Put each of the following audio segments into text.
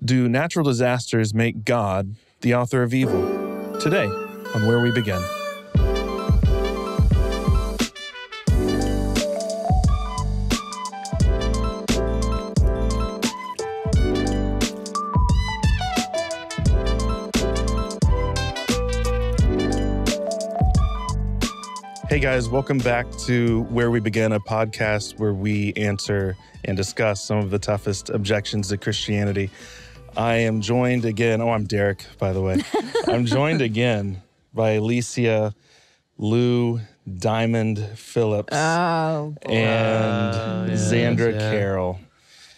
Do natural disasters make God the author of evil? Today, on Where We Begin. Hey guys, welcome back to Where We Begin, a podcast where we answer and discuss some of the toughest objections to Christianity. I am joined again, I'm Derek, by the way. I'm joined again by Alicia, Lou, Diamond Phillips, and Xandra Carroll.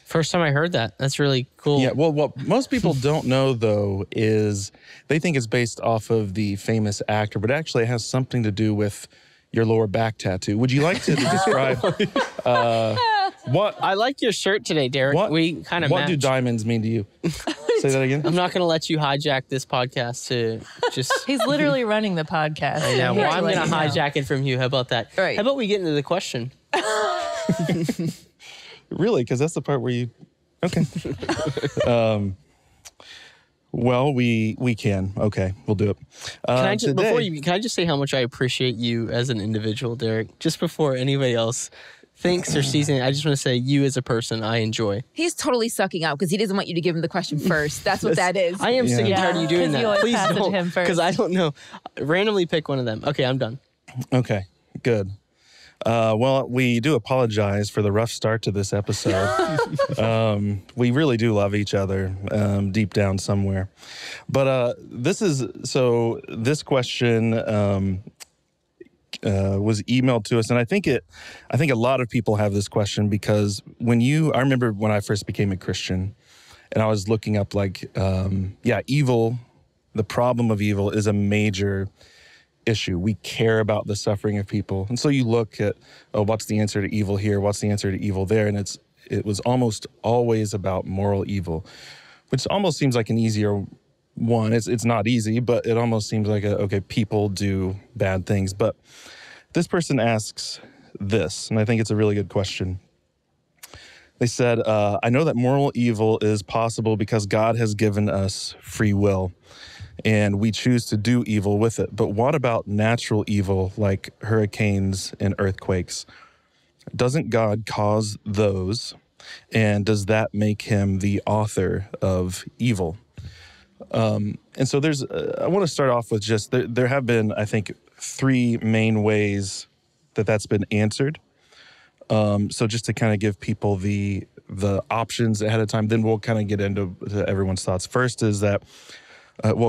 First time I heard that. That's really cool. Yeah, well, what most people don't know, though, is they think it's based off of the famous actor, but actually it has something to do with your lower back tattoo. Would you like to describe what? I like your shirt today, Derek. We kind of What match. do diamonds mean to you? Say that again. I'm not going to let you hijack this podcast to just... He's literally running the podcast. I know. Well, I'm going to hijack it from you. How about that? Right. How about we get into the question? Really? Because that's the part where you... Okay. Well, we can. Okay, we'll do it. Can I just say how much I appreciate you as an individual, Derek? Just before anybody else thinks or sees it, I just want to say you as a person, I enjoy. He's totally sucking out because he doesn't want you to give him the question first. That's what that is. I am sick and tired of you doing that. You Please pass it to don't, him first. because I don't know. Randomly pick one of them. Okay, I'm done. Okay, good. Well, we do apologize for the rough start to this episode. We really do love each other deep down somewhere. But this question was emailed to us, and I think a lot of people have this question because I remember when I first became a Christian, and I was looking up evil. The problem of evil is a major issue. We care about the suffering of people. And so you look at, what's the answer to evil here? What's the answer to evil there? And it was almost always about moral evil, which almost seems like an easier one. It's not easy, but it almost seems like, people do bad things. But this person asks this, and I think it's a really good question. They said, I know that moral evil is possible because God has given us free will, and we choose to do evil with it. But what about natural evil like hurricanes and earthquakes? Doesn't God cause those? And does that make him the author of evil? And so I want to start off with just, there have been, I think, three main ways that that's been answered. So just to kind of give people the options ahead of time, then we'll kind of get into everyone's thoughts. First is that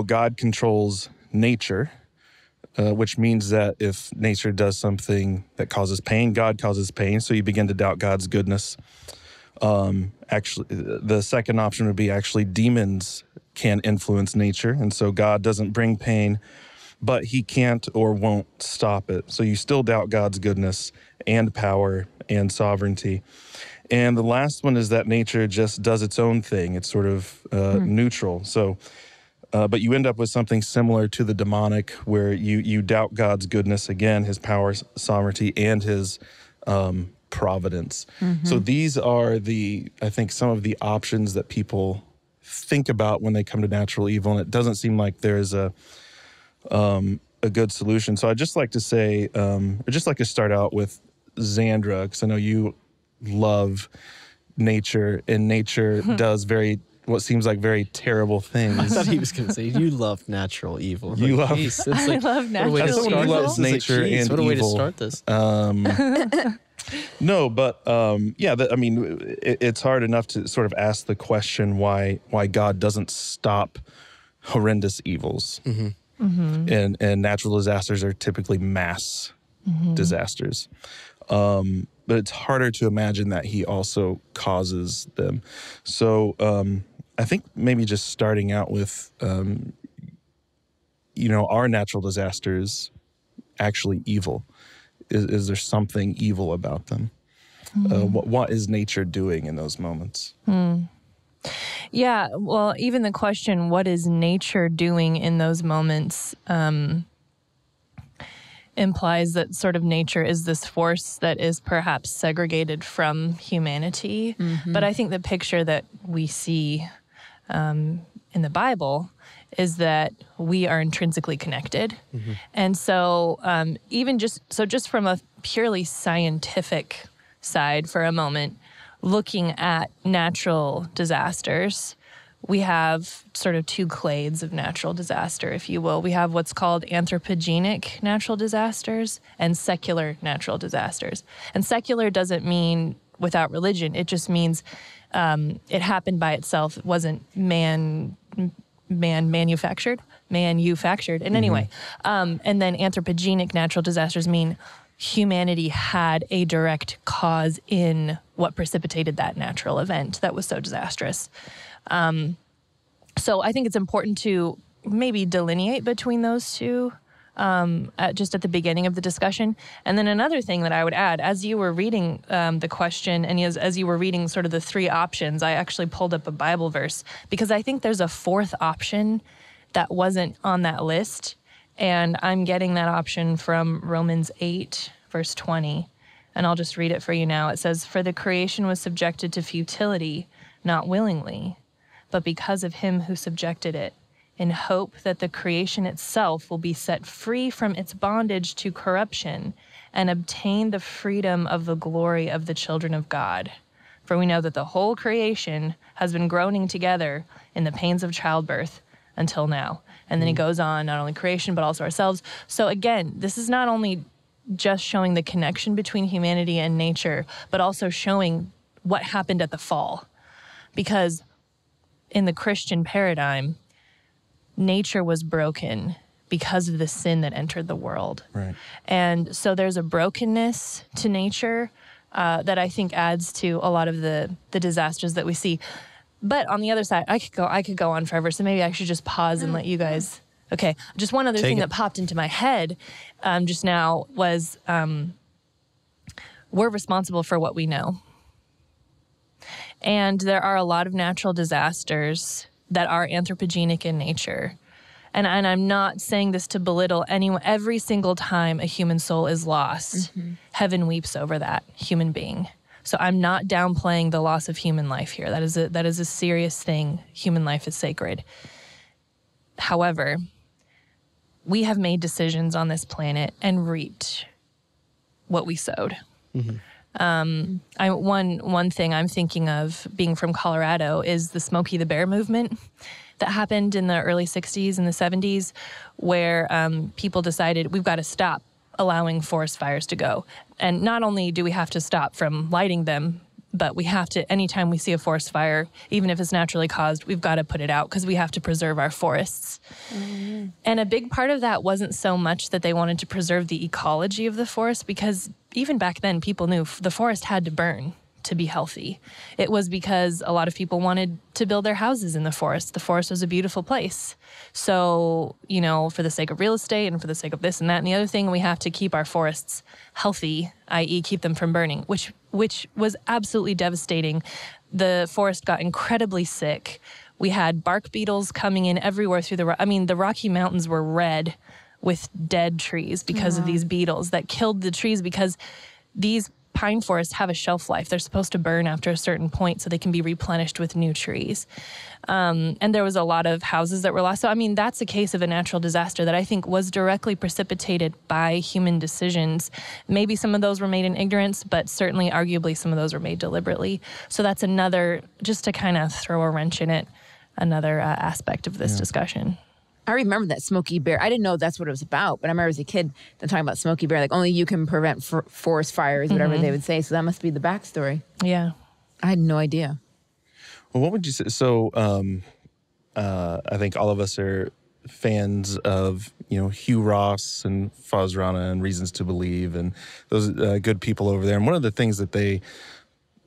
God controls nature, which means that if nature does something that causes pain, God causes pain, so you begin to doubt God's goodness. Actually, the second option would be demons can influence nature, and so God doesn't bring pain, but he can't or won't stop it. So you still doubt God's goodness and power and sovereignty. And the last one is that nature just does its own thing. It's sort of neutral. So... but you end up with something similar to the demonic, where you doubt God's goodness again, his power, sovereignty, and his providence. Mm-hmm. So these are I think some of the options that people think about when they come to natural evil, and it doesn't seem like there's a good solution. So I'd just like to say, I'd just like to start out with Xandra, because I know you love nature, and nature does what seems like very terrible things. I thought he was going to say, you love natural evil. I love natural evil. He loves nature and evil. What a way to start this. No, but it's hard enough to sort of ask the question why God doesn't stop horrendous evils. Mm-hmm. Mm-hmm. And natural disasters are typically mass disasters. But it's harder to imagine that he also causes them. So I think maybe just starting out with, are natural disasters actually evil? Is there something evil about them? What is nature doing in those moments? Yeah, well, even the question, what is nature doing in those moments, implies that sort of nature is this force that is perhaps segregated from humanity. Mm-hmm. But I think the picture that we see in the Bible is that we are intrinsically connected. And so just from a purely scientific side for a moment, looking at natural disasters, we have sort of two clades of natural disaster, if you will. We have what's called anthropogenic natural disasters and secular natural disasters. And secular doesn't mean without religion. It just means it happened by itself. It wasn't manufactured. And anyway, and then anthropogenic natural disasters mean humanity had a direct cause in what precipitated that natural event that was so disastrous. So I think it's important to maybe delineate between those two just at the beginning of the discussion. And then another thing that I would add, as you were reading the question and as you were reading sort of the three options, I actually pulled up a Bible verse because I think there's a fourth option that wasn't on that list. And I'm getting that option from Romans 8, verse 20. And I'll just read it for you now. It says, "For the creation was subjected to futility, not willingly, but because of him who subjected it, in hope that the creation itself will be set free from its bondage to corruption and obtain the freedom of the glory of the children of God. For we know that the whole creation has been groaning together in the pains of childbirth until now." And then he goes on, not only creation, but also ourselves. So again, this is not only just showing the connection between humanity and nature, but also showing what happened at the fall. Because in the Christian paradigm, nature was broken because of the sin that entered the world. Right. And so there's a brokenness to nature that I think adds to a lot of the disasters that we see. But on the other side, I could go on forever, so maybe I should just pause and let you guys. Okay, just one other thing that popped into my head just now was we're responsible for what we know. And there are a lot of natural disasters that are anthropogenic in nature. And I'm not saying this to belittle anyone. Every single time a human soul is lost, heaven weeps over that human being. So I'm not downplaying the loss of human life here. That is a serious thing. Human life is sacred. However, we have made decisions on this planet and reaped what we sowed. One thing I'm thinking of, being from Colorado, is the Smokey the Bear movement that happened in the early 60s and the 70s, where people decided we've got to stop allowing forest fires to go. And not only do we have to stop from lighting them, but we have to, anytime we see a forest fire, even if it's naturally caused, we've got to put it out because we have to preserve our forests. And a big part of that wasn't so much that they wanted to preserve the ecology of the forest, because even back then people knew the forest had to burn to be healthy. It was because a lot of people wanted to build their houses in the forest. The forest was a beautiful place. So, for the sake of real estate and for the sake of this and that and the other thing, we have to keep our forests healthy, i.e. keep them from burning, which was absolutely devastating. The forest got incredibly sick. We had bark beetles coming in everywhere through the Rocky Mountains were red with dead trees because of these beetles that killed the trees, because these pine forests have a shelf life. They're supposed to burn after a certain point so they can be replenished with new trees. And there was a lot of houses that were lost. So, that's a case of a natural disaster that I think was directly precipitated by human decisions. Maybe some of those were made in ignorance, but certainly, arguably, some of those were made deliberately. So that's another, just to kind of throw a wrench in it, another aspect of this discussion. I remember that Smokey Bear. I didn't know that's what it was about, but I remember as a kid them talking about Smokey Bear, like only you can prevent forest fires, whatever they would say. So that must be the backstory. Yeah. I had no idea. Well, what would you say? So I think all of us are fans of, Hugh Ross and Rana and Reasons to Believe and those good people over there. And one of the things that they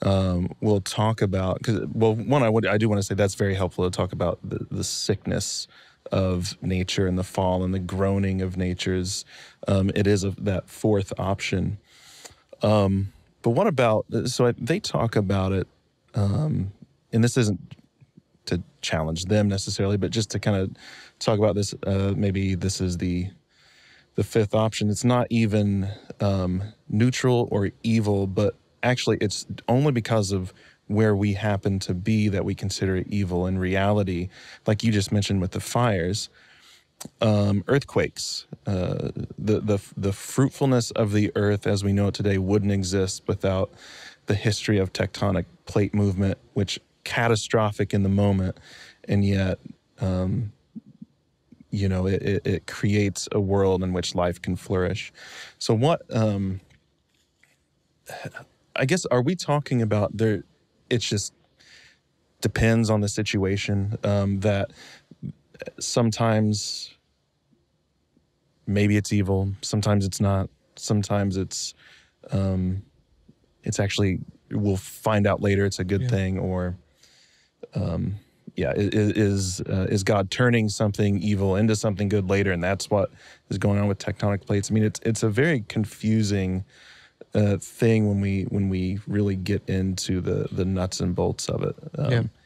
will talk about, because, I do want to say that's very helpful to talk about the sickness of nature and the fall and the groaning of nature's. It is that fourth option. But what about, they talk about it, and this isn't to challenge them necessarily, but just to kind of talk about this, maybe this is the fifth option. It's not even neutral or evil, but actually it's only because of where we happen to be that we consider evil. In reality, like you just mentioned with the fires, earthquakes, the fruitfulness of the earth as we know it today wouldn't exist without the history of tectonic plate movement, which catastrophic in the moment, and yet it creates a world in which life can flourish. So what I guess, are we talking about there? It just depends on the situation, that sometimes maybe it's evil, sometimes it's not, sometimes it's actually, we'll find out later it's a good thing, or is God turning something evil into something good later, and that's what is going on with tectonic plates. I mean, it's a very confusing thing when we really get into the nuts and bolts of it.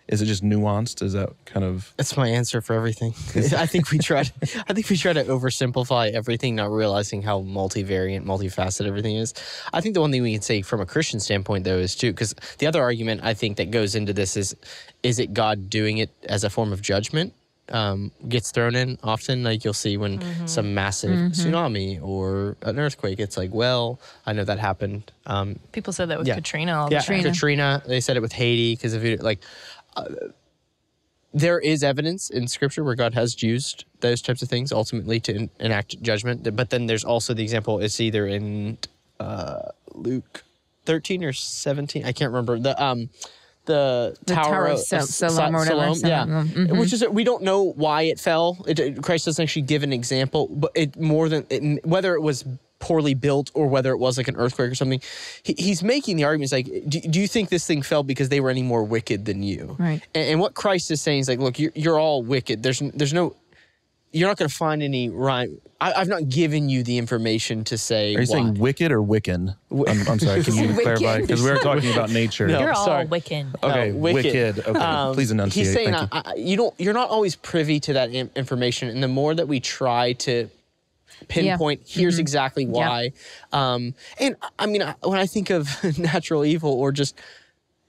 Is it just nuanced? Is that kind of? That's my answer for everything. I think we try to oversimplify everything, not realizing how multivariant, multifaceted everything is. I think the one thing we can say from a Christian standpoint, though, is too, because the other argument I think that goes into this is it God doing it as a form of judgment? Gets thrown in often. Like you'll see when some massive tsunami or an earthquake, it's like, well, I know that happened. People said that with Katrina. Katrina. They said it with Haiti because of it. Like, there is evidence in Scripture where God has used those types of things ultimately to enact judgment. But then there's also the example. It's either in Luke 13 or 17. I can't remember. The Tower of Siloam, or whatever. Which is, we don't know why it fell. Christ doesn't actually give an example, but whether it was poorly built or whether it was like an earthquake or something, he's making the arguments like, do you think this thing fell because they were any more wicked than you? Right. And what Christ is saying is like, look, you're all wicked. There's no. You're not going to find any rhyme. I've not given you the information to say. Are you saying wicked or Wiccan? I'm sorry. Can you clarify? Because we were talking about nature. No, you're all Wiccan. Okay, wicked. Okay, please enunciate. He's saying you're not always privy to that information, and the more that we try to pinpoint, here's exactly why. And I mean, when I think of natural evil, or just,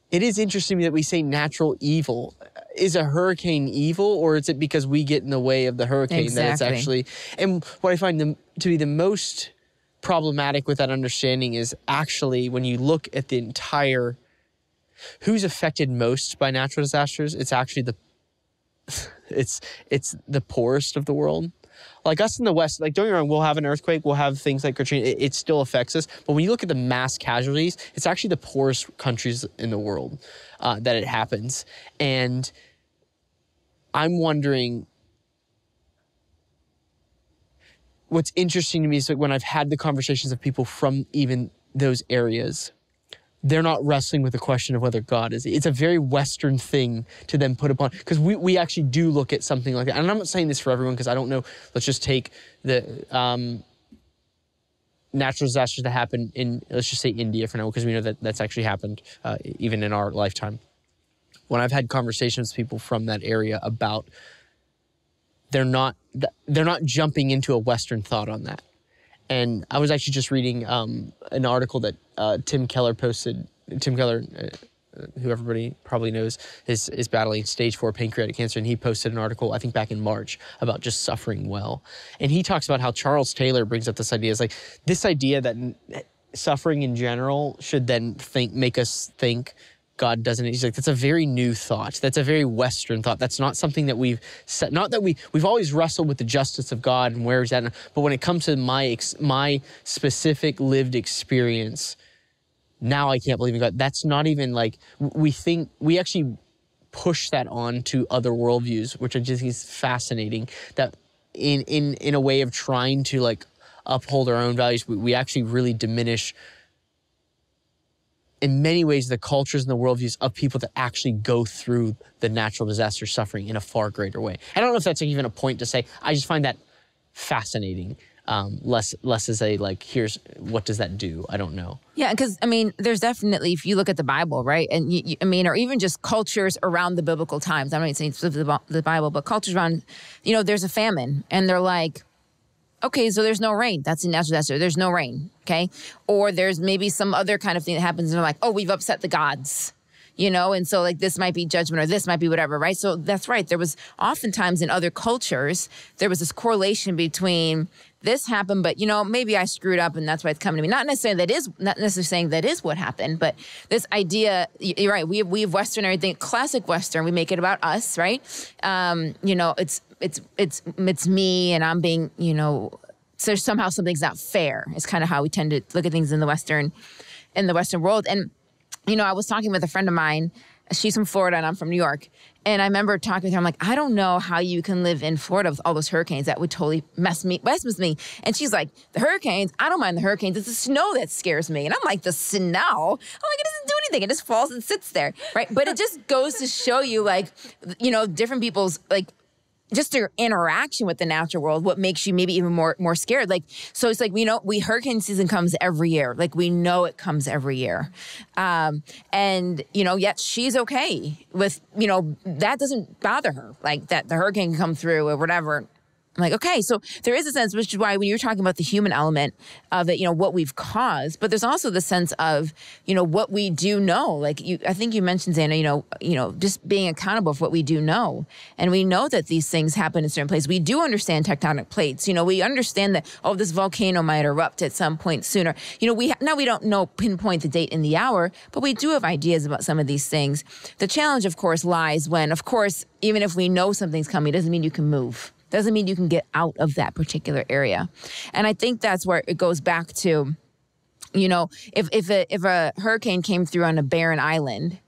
it is interesting to me that we say natural evil. Is a hurricane evil, or is it because we get in the way of the hurricane that it's actually? And what I find to be the most problematic with that understanding is actually when you look at the entire, who's affected most by natural disasters, it's actually it's the poorest of the world. Like us in the West, like don't get me wrong, we'll have an earthquake, we'll have things like Katrina, it still affects us. But when you look at the mass casualties, it's actually the poorest countries in the world that it happens. And I'm wondering, what's interesting to me is like when I've had the conversations of people from even those areas, they're not wrestling with the question of whether God is. It's a very Western thing to then put upon, because we actually do look at something like that. And I'm not saying this for everyone because I don't know. Let's just take the natural disasters that happen in, let's just say India for now, because we know that that's actually happened even in our lifetime. When I've had conversations with people from that area about, they're not jumping into a Western thought on that. And I was actually just reading an article that Tim Keller posted. Tim Keller, who everybody probably knows, is battling stage 4 pancreatic cancer. And he posted an article, I think back in March, about just suffering well. And he talks about how Charles Taylor brings up this idea. It's like this idea that suffering in general should then make us think God doesn't. He's like, that's a very new thought. That's a very Western thought. That's not something that we've said. Not that we've always wrestled with the justice of God and where he's at. But when it comes to my specific lived experience, now I can't believe in God. That's not even like, we actually push that on to other worldviews, which I just think is fascinating. That in a way of trying to like uphold our own values, we actually really diminish in many ways the cultures and the worldviews of people that actually go through the natural disaster suffering in a far greater way. I don't know if that's even a point to say. I just find that fascinating. Less as a like, here's what does that do? I don't know. Yeah, because I mean, there's definitely, if you look at the Bible, right, and I mean, or even just cultures around the biblical times. I'm not saying specifically the Bible, but cultures around, there's a famine, and they're like, okay, so there's no rain. That's a natural disaster. There's no rain, okay? Or there's maybe some other kind of thing that happens, and they're like, oh, we've upset the gods. you know, and so like this might be judgment or this might be whatever, right? So that's right. There was oftentimes in other cultures, there was this correlation between this happened, but you know, maybe I screwed up and that's why it's coming to me. Not necessarily saying that is what happened, but this idea, you're right. We've Western everything, classic Western. We make it about us, right? You know, it's me and I'm being, you know, so somehow something's not fair. It's kind of how we tend to look at things in the Western world. And, you know, I was talking with a friend of mine. She's from Florida and I'm from New York. And I remember talking with her. I'm like, I don't know how you can live in Florida with all those hurricanes. That would totally mess with me. And she's like, the hurricanes? I don't mind the hurricanes. It's the snow that scares me. And I'm like, the snow? I'm like, it doesn't do anything. It just falls and sits there, right? But it just goes to show you, like, you know, different people's, like, just their interaction with the natural world, what makes you maybe even more scared. Like, so it's like, you know, hurricane season comes every year. Like, we know it comes every year. And, you know, yet she's okay with, you know, that doesn't bother her. Like, that the hurricane can come through or whatever. I'm like, okay, so there is a sense, which is why when you're talking about the human element of it, you know, what we've caused, but there's also the sense of, you know, what we do know. Like I think you mentioned, Xana, you know, just being accountable for what we do know. And we know that these things happen in certain places. We do understand tectonic plates. You know, we understand that, oh, this volcano might erupt at some point sooner. You know, we don't know pinpoint the date and the hour, but we do have ideas about some of these things. The challenge, of course, lies when, of course, even if we know something's coming, it doesn't mean you can move. Doesn't mean you can get out of that particular area. And I think that's where it goes back to, you know, if a hurricane came through on a barren island,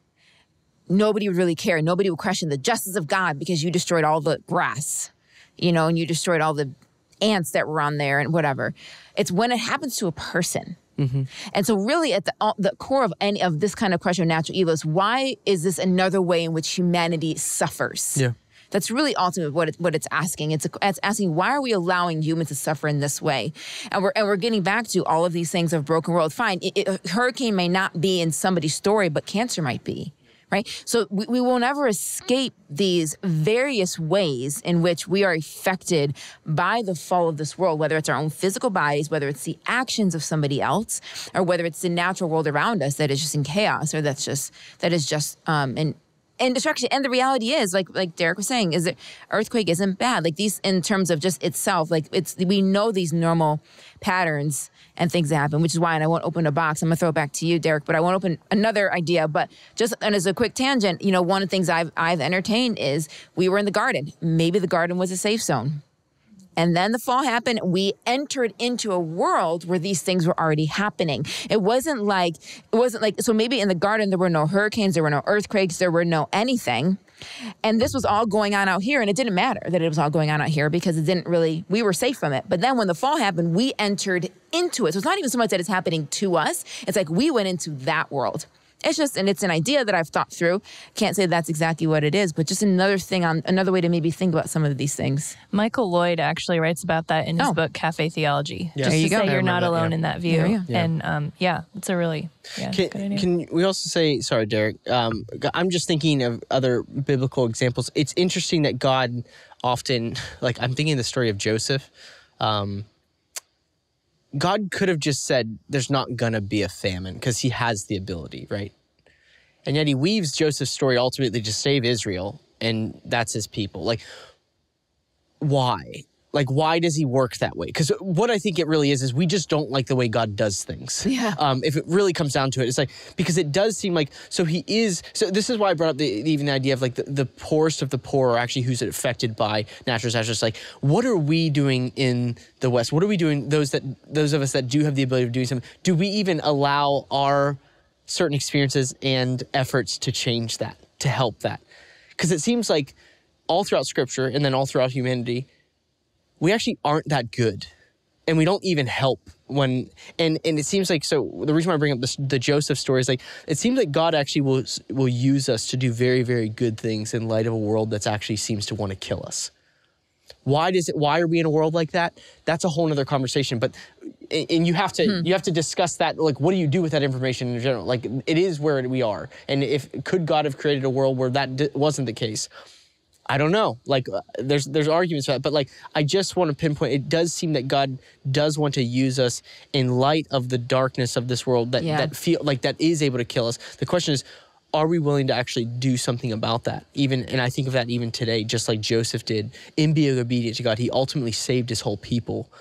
nobody would really care. Nobody would question the justice of God because you destroyed all the grass, you know, and you destroyed all the ants that were on there and whatever. It's when it happens to a person. Mm-hmm. And so really at the core of any of this kind of question of natural evil is, why is this another way in which humanity suffers? Yeah. That's really ultimately what it's asking. It's asking, why are we allowing humans to suffer in this way? And we're getting back to all of these things of broken world. Fine, a hurricane may not be in somebody's story, but cancer might be, right? So we will never escape these various ways in which we are affected by the fall of this world, whether it's our own physical bodies, whether it's the actions of somebody else, or whether it's the natural world around us that is just in chaos, or that is just and destruction. And the reality is, like Derek was saying, is that earthquake isn't bad. Like these, in terms of just itself, like we know these normal patterns and things that happen, which is why, and I won't open a box. I'm gonna throw it back to you, Derek, but I won't open another idea. But just, and as a quick tangent, you know, one of the things I've entertained is we were in the garden. Maybe the garden was a safe zone. And then the fall happened. We entered into a world where these things were already happening. It wasn't like, so maybe in the garden, there were no hurricanes, there were no earthquakes, there were no anything. And this was all going on out here. And it didn't matter that it was all going on out here because we were safe from it. But then when the fall happened, we entered into it. So it's not even so much that it's happening to us. It's like we went into that world. It's just, and it's an idea that I've thought through. Can't say that's exactly what it is, but just another way to maybe think about some of these things. Michael Lloyd actually writes about that in his book, Café Theology. Yeah. Just to say you're not alone in that view. Yeah. And it's a really good idea. Can we also say, sorry, Derek, I'm just thinking of other biblical examples. It's interesting that God often, like I'm thinking of the story of Joseph. God could have just said, there's not going to be a famine because he has the ability, right? And yet he weaves Joseph's story ultimately to save Israel, and that's his people. Like, why? Like, why does he work that way? Because what I think it really is we just don't like the way God does things. Yeah. If it really comes down to it, it's like, because it does seem like, so this is why I brought up even the idea of like the poorest of the poor are actually who's affected by natural disasters. Like, what are we doing in the West? What are we doing, those of us that do have the ability of doing something? Do we even allow our certain experiences and efforts to change that, to help that? Because it seems like all throughout Scripture and then all throughout humanity, we actually aren't that good, and we don't even help when. And it seems like, so the reason why I bring up the Joseph story is like, it seems like God actually will use us to do very, very good things in light of a world that's actually seems to want to kill us. Why are we in a world like that? That's a whole nother conversation. But and you have to discuss that. Like, what do you do with that information in general? Like, it is where we are, and could God have created a world where that wasn't the case? I don't know. Like, there's arguments for that, but like, I just want to pinpoint. It does seem that God does want to use us in light of the darkness of this world that feel like that is able to kill us. The question is, are we willing to actually do something about that? And I think of that even today, just like Joseph did, in being obedient to God, he ultimately saved his whole people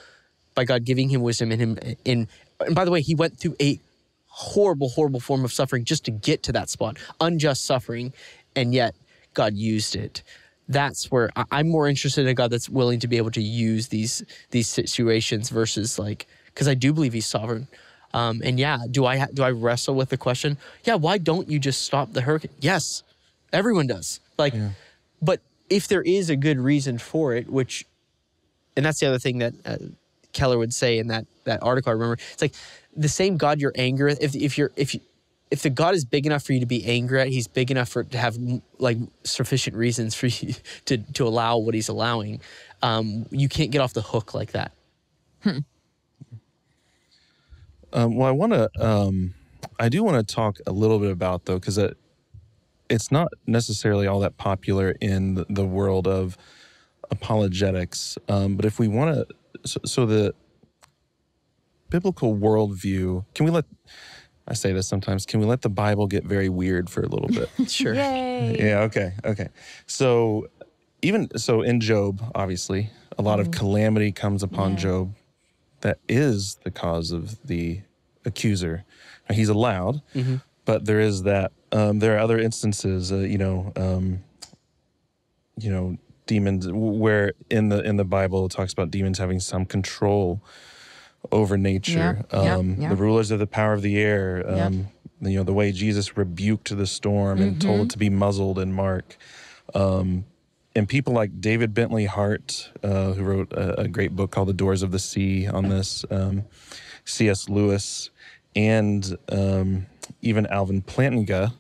by God giving him wisdom and by the way, he went through a horrible, horrible form of suffering just to get to that spot, unjust suffering, and yet God used it. That's where I'm more interested in a God that's willing to be able to use these situations versus like, because I do believe he's sovereign. And yeah, do I wrestle with the question? Yeah, why don't you just stop the hurricane? Yes, everyone does. Like, but if there is a good reason for it, and that's the other thing that Keller would say in that article. I remember it's like the same God you're angry at. If the God is big enough for you to be angry at, he's big enough to have like sufficient reasons for you to allow what he's allowing. You can't get off the hook like that. Well, I do want to talk a little bit about, though, because it's not necessarily all that popular in the world of apologetics. But if we want to, so the biblical worldview, I say this sometimes, can we let the Bible get very weird for a little bit? Sure. Yay. Yeah, okay. So in Job, obviously, a lot of calamity comes upon Job. That is the cause of the accuser. He's allowed, but there is that. There are other instances, demons, where in the Bible it talks about demons having some control over nature. The rulers of the power of the air. The way Jesus rebuked the storm and told it to be muzzled in Mark. And people like David Bentley Hart, who wrote a great book called The Doors of the Sea on this, C.S. Lewis, and even Alvin Plantinga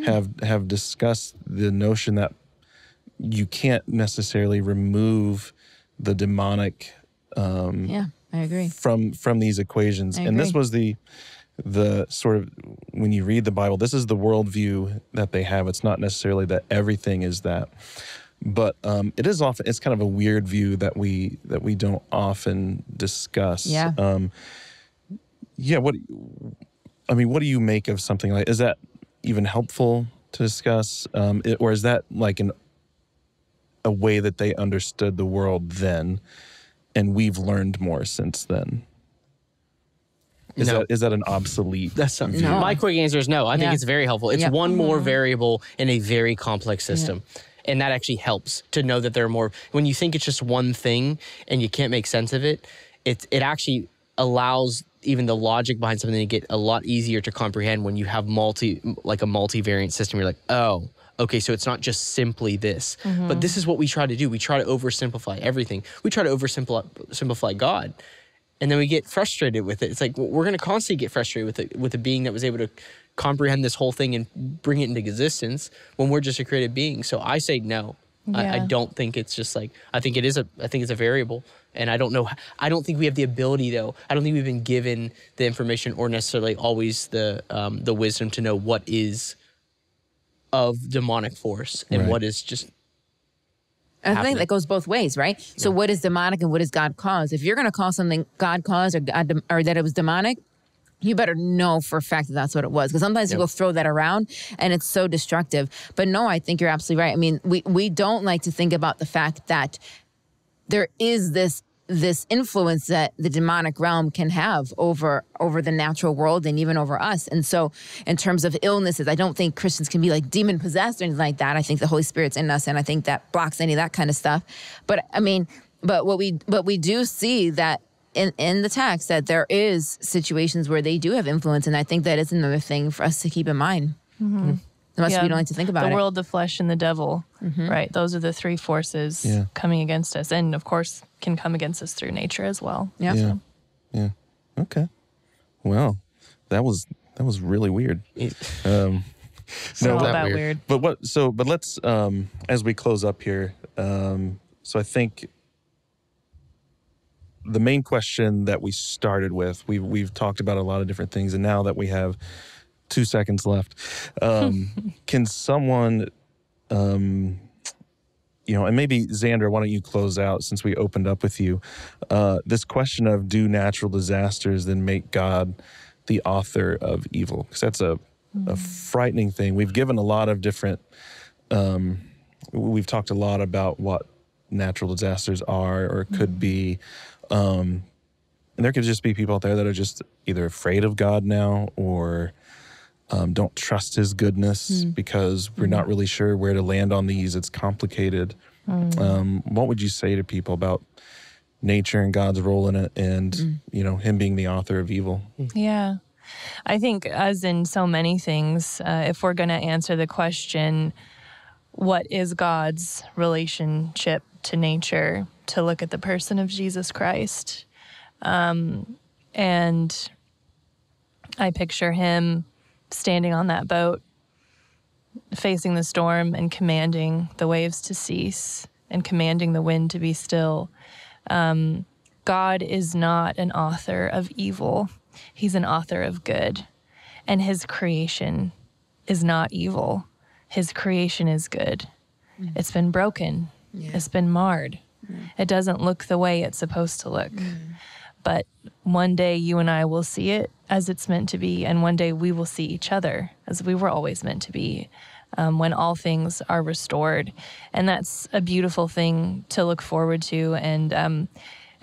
have discussed the notion that you can't necessarily remove the demonic I agree. from these equations. And this was the sort of, when you read the Bible, this is the worldview that they have. It's not necessarily that everything is that. But it's kind of a weird view that we don't often discuss. Yeah. What do you make of something like? Is that even helpful to discuss, or is that like a way that they understood the world then, and we've learned more since then? Is that an obsolete? That's something. No. My quick answer is no. I think it's very helpful. It's one more variable in a very complex system. And that actually helps to know that there are more. When you think it's just one thing and you can't make sense of it, it actually allows even the logic behind something to get a lot easier to comprehend when you have a multivariant system. You're like, oh, okay, so it's not just simply this. But this is what we try to do. We try to oversimplify everything. We try to oversimplify God. And then we get frustrated with it. It's like, we're going to constantly get frustrated with a being that was able to comprehend this whole thing and bring it into existence when we're just a created being. So I say no. I don't think it's just like, I think it's a variable. And I don't know. I don't think we have the ability, though. I don't think we've been given the information or necessarily always the wisdom to know what is of demonic force and what is just I think that goes both ways, right? So what is demonic and what is God caused? If you're going to call something God caused or that it was demonic, you better know for a fact that that's what it was. Because sometimes people throw that around and it's so destructive. But no, I think you're absolutely right. I mean, we don't like to think about the fact that there is this influence that the demonic realm can have over the natural world and even over us. And so in terms of illnesses, I don't think Christians can be like demon possessed or anything like that. I think the Holy Spirit's in us, and I think that blocks any of that kind of stuff. But I mean, but what we do see that in the text that there is situations where they do have influence, and I think that is another thing for us to keep in mind. Unless we don't like to think about it. The world, the flesh, and the devil, right? Those are the three forces coming against us. And, of course, can come against us through nature as well. Yeah. Okay. Well, that was really weird. All that weird. But let's, as we close up here, so I think the main question that we started with, we've talked about a lot of different things, and now that we have 2 seconds left. Can someone, and maybe Xander, why don't you close out since we opened up with you, this question of, do natural disasters then make God the author of evil? Because a frightening thing. We've given a lot of different, we've talked a lot about what natural disasters are or could be. And there could just be people out there that are just either afraid of God now or don't trust his goodness because we're not really sure where to land on these. It's complicated. What would you say to people about nature and God's role in it and, him being the author of evil? Yeah. I think as in so many things, if we're going to answer the question, what is God's relationship to nature, to look at the person of Jesus Christ. And I picture him standing on that boat, facing the storm and commanding the waves to cease and commanding the wind to be still. God is not an author of evil. He's an author of good. And his creation is not evil. His creation is good. It's been broken. It's been marred. It doesn't look the way it's supposed to look. But one day you and I will see it as it's meant to be, and one day we will see each other as we were always meant to be, when all things are restored. And that's a beautiful thing to look forward to,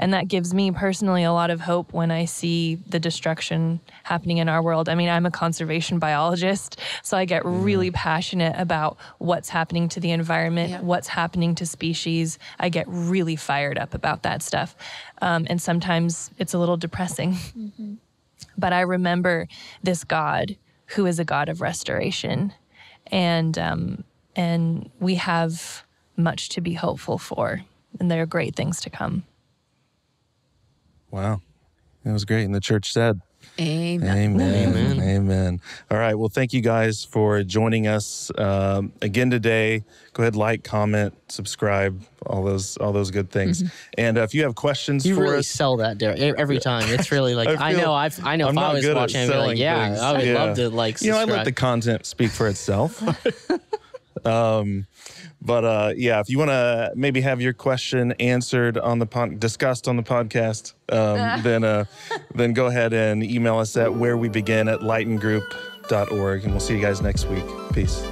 and that gives me personally a lot of hope when I see the destruction happening in our world. I mean, I'm a conservation biologist, so I get really passionate about what's happening to the environment, what's happening to species. I get really fired up about that stuff. And sometimes it's a little depressing. But I remember this God who is a God of restoration. And we have much to be hopeful for, and there are great things to come. Wow. That was great. And the church said, Amen. Amen. Amen. All right. Well, thank you guys for joining us again today. Go ahead, like, comment, subscribe, all those good things. And if you have questions You for really us, sell that, Derek, every time. It's really like, I know if I'm I not was good at watching, I'd be selling like, yeah, things. I would love to I subscribe. let the content speak for itself. But if you want to maybe have your question answered on the discussed on the podcast, then go ahead and email us at wherewebegin@lightengroup.org, and we'll see you guys next week. Peace.